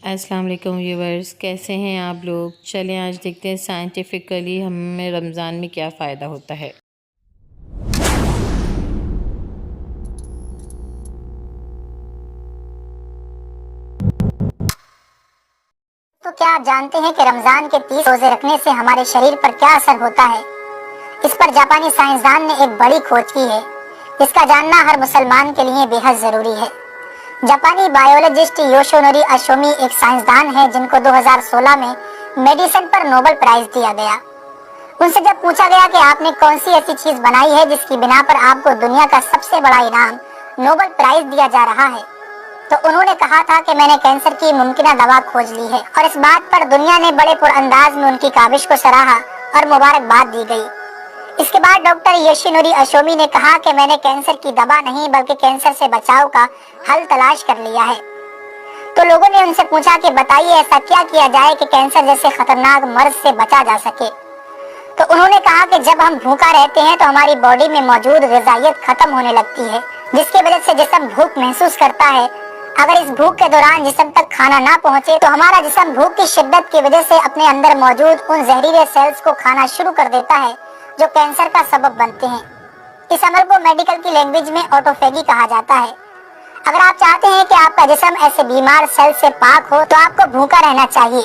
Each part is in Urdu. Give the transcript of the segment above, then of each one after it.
السلام علیکم ویورز، کیسے ہیں آپ لوگ؟ چلیں آج دیکھتے ہیں سائنٹیفکلی ہمیں رمضان میں کیا فائدہ ہوتا ہے۔ تو کیا آپ جانتے ہیں کہ رمضان کے 30 روزے رکھنے سے ہمارے شریر پر کیا اثر ہوتا ہے؟ اس پر جاپانی سائنسدان نے ایک بڑی کھوج کی ہے جس کا جاننا ہر مسلمان کے لیے بے حد ضروری ہے۔ جاپانی بایولوجسٹ یوشونوری اشومی ایک سائنسدان ہے جن کو 2016 میں میڈیسن پر نوبل پرائز دیا گیا۔ ان سے جب پوچھا گیا کہ آپ نے کون سی ایسی چیز بنائی ہے جس کی بنا پر آپ کو دنیا کا سب سے بڑا انعام نوبل پرائز دیا جا رہا ہے، تو انہوں نے کہا تھا کہ میں نے کینسر کی ممکنہ دوا کھوج لی ہے، اور اس بات پر دنیا نے بڑے پر انداز میں ان کی کاوش کو سراہا اور مبارکباد دی گئی۔ اس کے بعد ڈاکٹر یوشینوری اشومی نے کہا کہ میں نے کینسر کی دوا نہیں بلکہ کینسر سے بچاؤ کا حل تلاش کر لیا ہے۔ تو لوگوں نے ان سے پوچھا کہ بتائیے ایسا کیا کیا جائے کہ کینسر جیسے خطرناک مرض سے بچا جا سکے؟ تو انہوں نے کہا کہ جب ہم بھوکا رہتے ہیں تو ہماری باڈی میں موجود غذائیت ختم ہونے لگتی ہے، جس کی وجہ سے جسم بھوک محسوس کرتا ہے۔ اگر اس بھوک کے دوران جسم تک کھانا نہ پہنچے تو ہمارا جسم بھوک کی شدت کی وجہ سے اپنے اندر موجود ان زہریلے سیلز کو کھانا شروع کر دیتا ہے جو کینسر کا سبب بنتے ہیں۔ اس عمل کو میڈیکل کی لینگویج میں آٹوفیگی کہا جاتا ہے۔ اگر آپ چاہتے ہیں کہ آپ کا جسم ایسے بیمار سیل سے پاک ہو تو آپ کو بھوکا رہنا چاہیے۔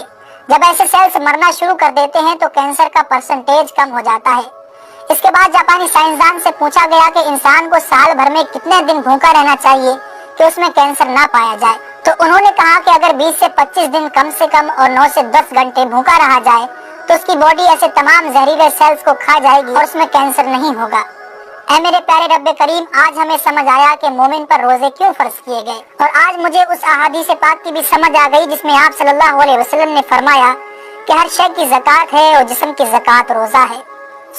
جب ایسے سیلز مرنا شروع کر دیتے ہیں تو کینسر کا پرسنٹیج کم ہو جاتا ہے۔ اس کے بعد جاپانی سائنسدان سے پوچھا گیا کہ انسان کو سال بھر میں کتنے دن بھوکا رہنا چاہیے کہ اس میں کینسر نہ پایا جائے؟ تو انہوں نے کہا کہ اگر 20 سے 25 دن کم سے کم اور 9 سے 10 گھنٹے بھوکا رہا جائے تو اس کی باڈی ایسے تمام زہریلے سیلز کو کھا جائے گی اور اس میں کینسر نہیں ہوگا۔ اے میرے پیارے رب کریم، آج ہمیں سمجھ آیا کہ مومن پر روزے کیوں فرض کیے گئے، اور آج مجھے اس احادیث پاک کی بھی سمجھ آ گئی جس میں آپ صلی اللہ علیہ وسلم نے فرمایا کہ ہر شے کی زکوٰۃ ہے اور جسم کی زکوٰۃ روزہ ہے۔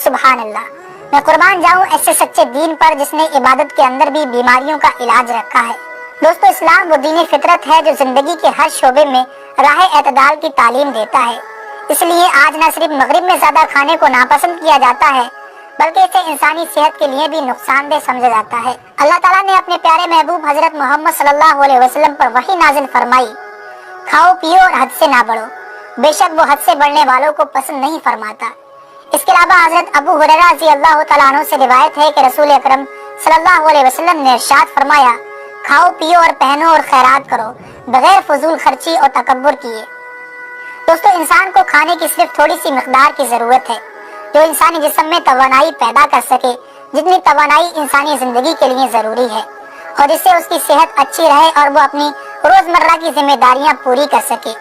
سبحان اللہ! میں قربان جاؤں ایسے سچے دین پر جس نے عبادت کے اندر بھی بیماریوں کا علاج رکھا ہے۔ دوستو، اسلام وہ دین فطرت ہے جو زندگی کے ہر شعبے میں راہ اعتدال کی تعلیم دیتا ہے۔ اس لیے آج نہ صرف مغرب میں زیادہ کھانے کو ناپسند کیا جاتا ہے بلکہ اسے انسانی صحت کے لیے بھی نقصان دہ سمجھا جاتا ہے۔ اللہ تعالیٰ نے اپنے پیارے محبوب حضرت محمد صلی اللہ علیہ وسلم پر وحی نازل فرمائی، کھاؤ پیو اور حد سے نہ بڑھو، بے شک وہ حد سے بڑھنے والوں کو پسند نہیں فرماتا۔ اس کے علاوہ حضرت ابو ہریرہ رضی اللہ تعالیٰ عنہ سے روایت ہے کہ رسول اکرم صلی اللہ علیہ وسلم نے ارشاد فرمایا، کھاؤ پیو اور پہنو اور خیرات کرو بغیر فضول خرچی اور تکبر کیے۔ دوستو، انسان کو کھانے کی صرف تھوڑی سی مقدار کی ضرورت ہے جو انسانی جسم میں توانائی پیدا کر سکے، جتنی توانائی انسانی زندگی کے لیے ضروری ہے، اور جس سے اس کی صحت اچھی رہے اور وہ اپنی روزمرہ کی ذمہ داریاں پوری کر سکے۔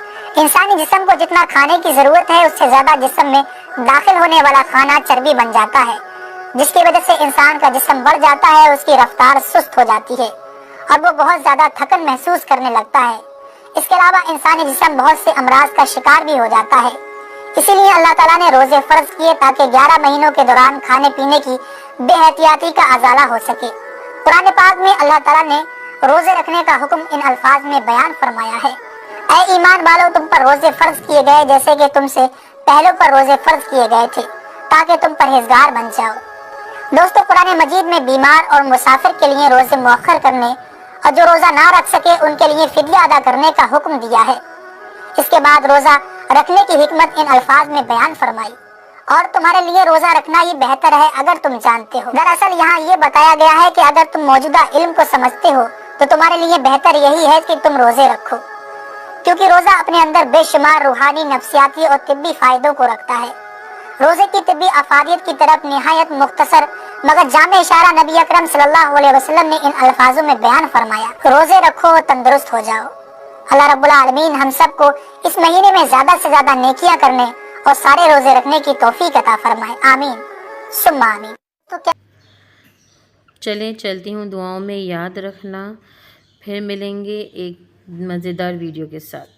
انسانی جسم کو جتنا کھانے کی ضرورت ہے اس سے زیادہ جسم میں داخل ہونے والا کھانا چربی بن جاتا ہے، جس کی وجہ سے انسان کا جسم بڑھ جاتا ہے، اس کی رفتار سست ہو جاتی ہے اور وہ بہت زیادہ تھکن محسوس کرنے لگتا ہے۔ اس کے علاوہ انسانی جسم بہت سے امراض کا شکار بھی ہو جاتا ہے۔ اسی لیے اللہ تعالیٰ نے روزے فرض کیے تاکہ 11 مہینوں کے دوران کھانے پینے کی بے احتیاطی کا ازالہ ہو سکے۔ قرآن پاک میں اللہ تعالیٰ نے روزے رکھنے کا حکم ان الفاظ میں بیان فرمایا ہے، اے ایمان والو، تم پر روزے فرض کیے گئے جیسے کہ تم سے پہلوں پر روزے فرض کیے گئے تھے تاکہ تم پرہیزگار بن جاؤ۔ دوستو، قرآن مجید میں بیمار اور مسافر کے لیے روزے مؤخر کرنے اور جو روزہ نہ رکھ سکے ان کے لیے فدیہ ادا کرنے کا حکم دیا ہے۔ اس کے بعد روزہ رکھنے کی حکمت ان الفاظ میں بیان فرمائی، اور تمہارے لیے روزہ رکھنا ہی بہتر ہے اگر تم جانتے ہو۔ دراصل یہاں یہ بتایا گیا ہے کہ اگر تم موجودہ علم کو سمجھتے ہو تو تمہارے لیے بہتر یہی ہے کہ تم روزے رکھو، کیونکہ روزہ اپنے اندر بے شمار روحانی، نفسیاتی اور طبی فائدوں کو رکھتا ہے۔ روزے کی طبی افادیت کی طرف نہایت مختصر مگر جامع اشارہ نبی اکرم صلی اللہ علیہ وسلم نے ان الفاظوں میں بیان فرمایا، روزے رکھو اور تندرست ہو جاؤ۔ اللہ رب العالمین ہم سب کو اس مہینے میں زیادہ سے زیادہ نیکیاں کرنے اور سارے روزے رکھنے کی توفیق عطا فرمائے، آمین ثم آمین۔ تو کیا چلیں چلتی ہوں، دعاؤں میں یاد رکھنا، پھر ملیں گے ایک مزیدار ویڈیو کے ساتھ۔